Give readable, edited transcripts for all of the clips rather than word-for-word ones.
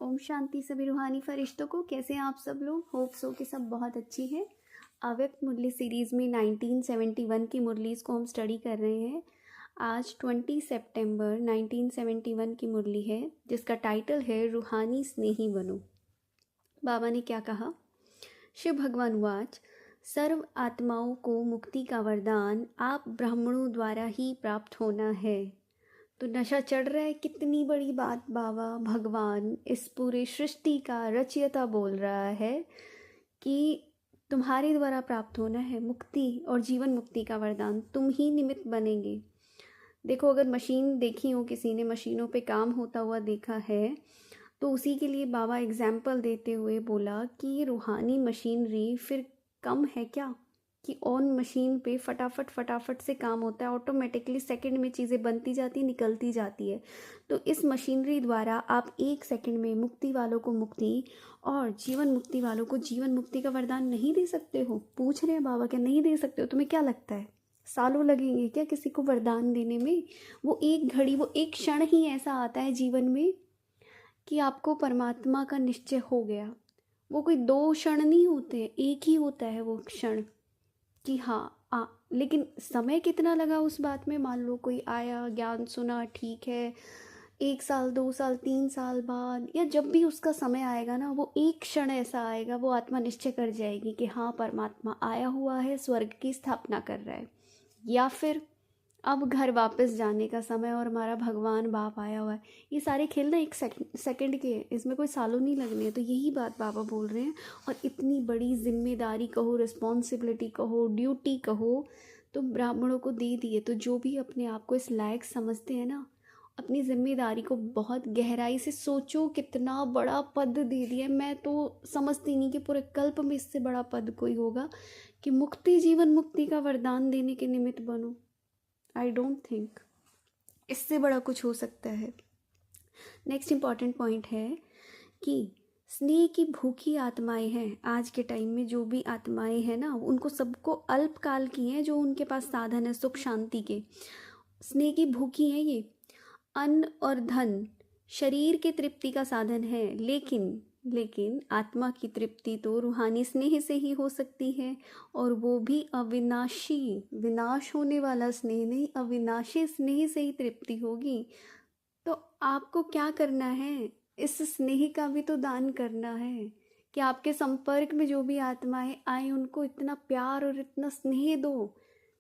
ओम शांति सभी रूहानी फरिश्तों को। कैसे हैं आप सब लोग? होप सो कि सब बहुत अच्छी है। अव्यक्त मुरली सीरीज़ में 1971 की मुरलीज़ को हम स्टडी कर रहे हैं। आज 20 सितंबर 1971 की मुरली है जिसका टाइटल है रूहानी स्नेही बनो। बाबा ने क्या कहा? शिव भगवान वाच, सर्व आत्माओं को मुक्ति का वरदान आप ब्राह्मणों द्वारा ही प्राप्त होना है। तो नशा चढ़ रहा है। कितनी बड़ी बात बाबा भगवान इस पूरे सृष्टि का रचयिता बोल रहा है कि तुम्हारे द्वारा प्राप्त होना है मुक्ति और जीवन मुक्ति का वरदान। तुम ही निमित्त बनेंगे। देखो, अगर मशीन देखी हो, किसी ने मशीनों पे काम होता हुआ देखा है, तो उसी के लिए बाबा एग्जाम्पल देते हुए बोला कि ये रूहानी मशीनरी फिर कम है क्या कि ऑन मशीन पे फटाफट से काम होता है, ऑटोमेटिकली सेकंड में चीज़ें बनती जाती निकलती जाती है। तो इस मशीनरी द्वारा आप 1 सेकंड में मुक्ति वालों को मुक्ति और जीवन मुक्ति वालों को जीवन मुक्ति का वरदान नहीं दे सकते हो? पूछ रहे हैं बाबा, क्या नहीं दे सकते हो? तुम्हें क्या लगता है सालों लगेंगे क्या किसी को वरदान देने में? वो एक घड़ी, वो एक क्षण ही ऐसा आता है जीवन में कि आपको परमात्मा का निश्चय हो गया। वो कोई 2 क्षण नहीं होते, एक ही होता है वो क्षण कि हाँ लेकिन समय कितना लगा उस बात में? मान लो कोई आया, ज्ञान सुना, ठीक है, 1 साल 2 साल 3 साल बाद, या जब भी उसका समय आएगा ना, वो एक क्षण ऐसा आएगा, वो आत्मा निश्चय कर जाएगी कि हाँ परमात्मा आया हुआ है, स्वर्ग की स्थापना कर रहा है, या फिर अब घर वापस जाने का समय और हमारा भगवान बाप आया हुआ है। ये सारे खेल ना 1 सेकंड के, इसमें कोई सालों नहीं लगने। तो यही बात बाबा बोल रहे हैं। और इतनी बड़ी जिम्मेदारी कहो, रिस्पॉन्सिबिलिटी कहो, ड्यूटी कहो, तो ब्राह्मणों को दे दिए। तो जो भी अपने आप को इस लायक समझते हैं ना, अपनी जिम्मेदारी को बहुत गहराई से सोचो। कितना बड़ा पद दे दिया। मैं तो समझती नहीं कि पूरे कल्प में इससे बड़ा पद कोई होगा कि मुक्ति जीवन मुक्ति का वरदान देने के निमित्त बनो। आई डोंट थिंक इससे बड़ा कुछ हो सकता है। नेक्स्ट इम्पॉर्टेंट पॉइंट है कि स्नेह की भूखी आत्माएं हैं। आज के टाइम में जो भी आत्माएं हैं ना, उनको सबको अल्पकाल की हैं, जो उनके पास साधन है सुख शांति के। स्नेह की भूखी हैं। ये अन्न और धन शरीर के तृप्ति का साधन है, लेकिन आत्मा की तृप्ति तो रूहानी स्नेह से ही हो सकती है, और वो भी अविनाशी, विनाश होने वाला स्नेह नहीं, अविनाशी स्नेह से ही तृप्ति होगी। तो आपको क्या करना है? इस स्नेह का भी तो दान करना है कि आपके संपर्क में जो भी आत्माएं आए, उनको इतना प्यार और इतना स्नेह दो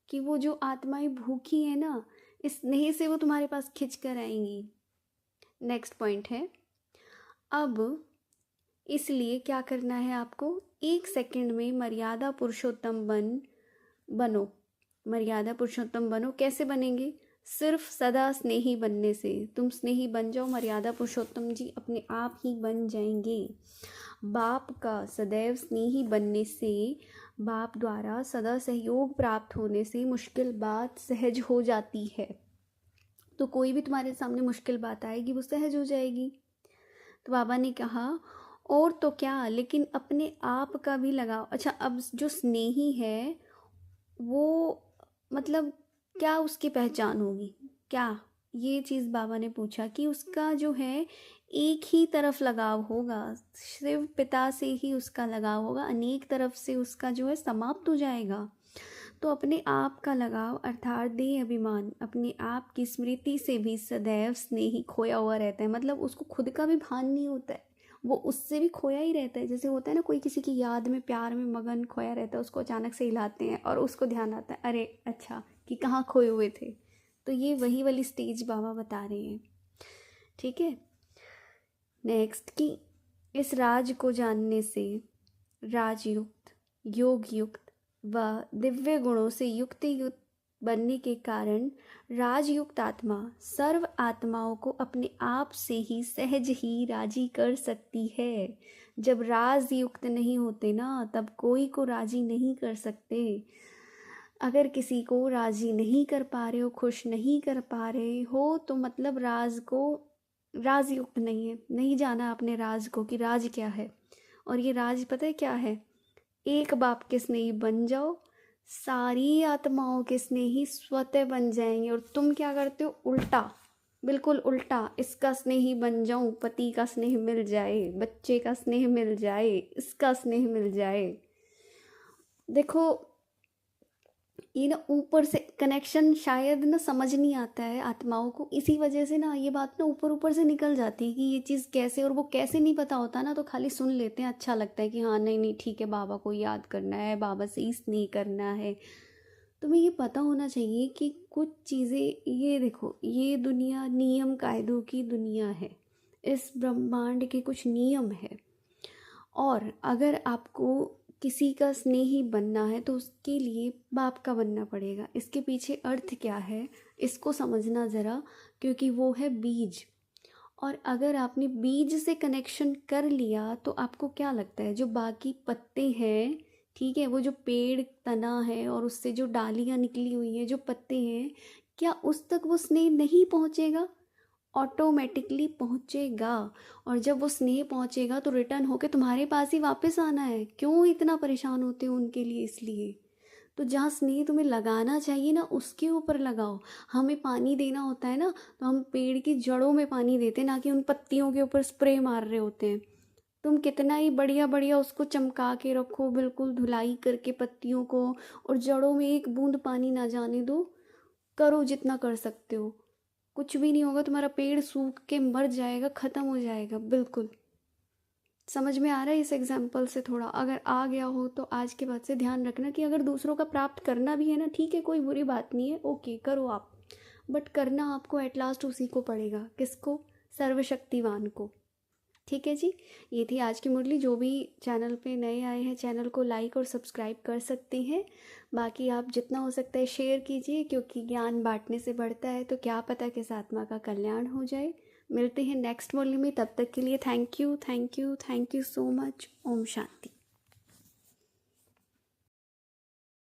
कि वो जो आत्माएं भूखी है ना, इस स्नेह से वो तुम्हारे पास खिंच कर आएंगी। नेक्स्ट पॉइंट है, अब इसलिए क्या करना है आपको? 1 सेकंड में मर्यादा पुरुषोत्तम बनो। मर्यादा पुरुषोत्तम बनो। कैसे बनेंगे? सिर्फ सदा स्नेही बनने से। तुम स्नेही बन जाओ, मर्यादा पुरुषोत्तम जी अपने आप ही बन जाएंगे। बाप का सदैव स्नेही बनने से, बाप द्वारा सदा सहयोग प्राप्त होने से मुश्किल बात सहज हो जाती है। तो कोई भी तुम्हारे सामने मुश्किल बात आएगी, वो सहज हो जाएगी। तो बाबा ने कहा और तो क्या, लेकिन अपने आप का भी लगाओ। अच्छा, अब जो स्नेही है वो मतलब क्या उसकी पहचान होगी क्या? ये चीज़ बाबा ने पूछा कि उसका जो है एक ही तरफ लगाव होगा, शिव पिता से ही उसका लगाव होगा, अनेक तरफ से उसका जो है समाप्त हो जाएगा। तो अपने आप का लगाव अर्थात देह अभिमान, अपने आप की स्मृति से भी सदैव स्नेही खोया हुआ रहता है। मतलब उसको खुद का भी भान नहीं होता है, वो उससे भी खोया ही रहता है। जैसे होता है ना, कोई किसी की याद में प्यार में मगन खोया रहता है, उसको अचानक से हिलाते हैं और उसको ध्यान आता है, अरे अच्छा कि कहाँ खोए हुए थे। तो ये वही वाली स्टेज बाबा बता रहे हैं। ठीक है। नेक्स्ट कि इस राज को जानने से राजयुक्त, योग युक्त व दिव्य गुणों से युक्त बनने के कारण राजयुक्त आत्मा सर्व आत्माओं को अपने आप से ही सहज ही राजी कर सकती है। जब राजयुक्त नहीं होते ना, तब कोई को राजी नहीं कर सकते। अगर किसी को राजी नहीं कर पा रहे हो, खुश नहीं कर पा रहे हो, तो मतलब राजयुक्त नहीं है। नहीं जाना अपने राज को कि राज क्या है। और ये राज पता है क्या है? एक बाप के स्नेही बन जाओ, सारी आत्माओं के स्नेही स्वतः बन जाएंगे। और तुम क्या करते हो? उल्टा, बिल्कुल उल्टा, इसका स्नेही बन जाऊं, पति का स्नेह मिल जाए, बच्चे का स्नेह मिल जाए, इसका स्नेह मिल जाए। देखो, ये ना ऊपर से कनेक्शन शायद ना समझ नहीं आता है आत्माओं को, इसी वजह से ना ये बात ना ऊपर ऊपर से निकल जाती है कि ये चीज़ कैसे, और वो कैसे नहीं पता होता ना, तो खाली सुन लेते हैं, अच्छा लगता है कि हाँ नहीं नहीं ठीक है, बाबा को याद करना है, बाबा से इस नहीं करना है। तुम्हें ये पता होना चाहिए कि कुछ चीज़ें, ये देखो, ये दुनिया नियम कायदों की दुनिया है, इस ब्रह्मांड के कुछ नियम है। और अगर आपको किसी का स्नेही बनना है तो उसके लिए बाप का बनना पड़ेगा। इसके पीछे अर्थ क्या है इसको समझना ज़रा, क्योंकि वो है बीज। और अगर आपने बीज से कनेक्शन कर लिया तो आपको क्या लगता है जो बाकी पत्ते हैं, ठीक है, वो जो पेड़ तना है और उससे जो डालियाँ निकली हुई हैं, जो पत्ते हैं, क्या उस तक वो स्नेह नहीं पहुँचेगा? ऑटोमेटिकली पहुँचेगा। और जब वो स्नेह पहुँचेगा तो रिटर्न होके तुम्हारे पास ही वापस आना है। क्यों इतना परेशान होते हो उनके लिए? इसलिए तो जहाँ स्नेह तुम्हें लगाना चाहिए ना उसके ऊपर लगाओ। हमें पानी देना होता है ना, तो हम पेड़ की जड़ों में पानी देते हैं, ना कि उन पत्तियों के ऊपर स्प्रे मार रहे होते हैं। तुम कितना ही बढ़िया बढ़िया उसको चमका के रखो, बिल्कुल धुलाई करके पत्तियों को, और जड़ों में एक बूंद पानी ना जाने दो। करो जितना कर सकते हो, कुछ भी नहीं होगा, तुम्हारा पेड़ सूख के मर जाएगा, ख़त्म हो जाएगा। बिल्कुल समझ में आ रहा है इस एग्जाम्पल से? थोड़ा अगर आ गया हो तो आज के बाद से ध्यान रखना कि अगर दूसरों का प्राप्त करना भी है ना, ठीक है, कोई बुरी बात नहीं है, ओके करो आप, बट करना आपको एट लास्ट उसी को पड़ेगा। किसको? सर्वशक्तिवान को। ठीक है जी, ये थी आज की मुरली। जो भी चैनल पे नए आए हैं, चैनल को लाइक और सब्सक्राइब कर सकते हैं। बाकी आप जितना हो सकता है शेयर कीजिए, क्योंकि ज्ञान बांटने से बढ़ता है, तो क्या पता किस आत्मा का कल्याण हो जाए। मिलते हैं नेक्स्ट मुरली में, तब तक के लिए thank you, thank you, thank you so much. ओम शांति।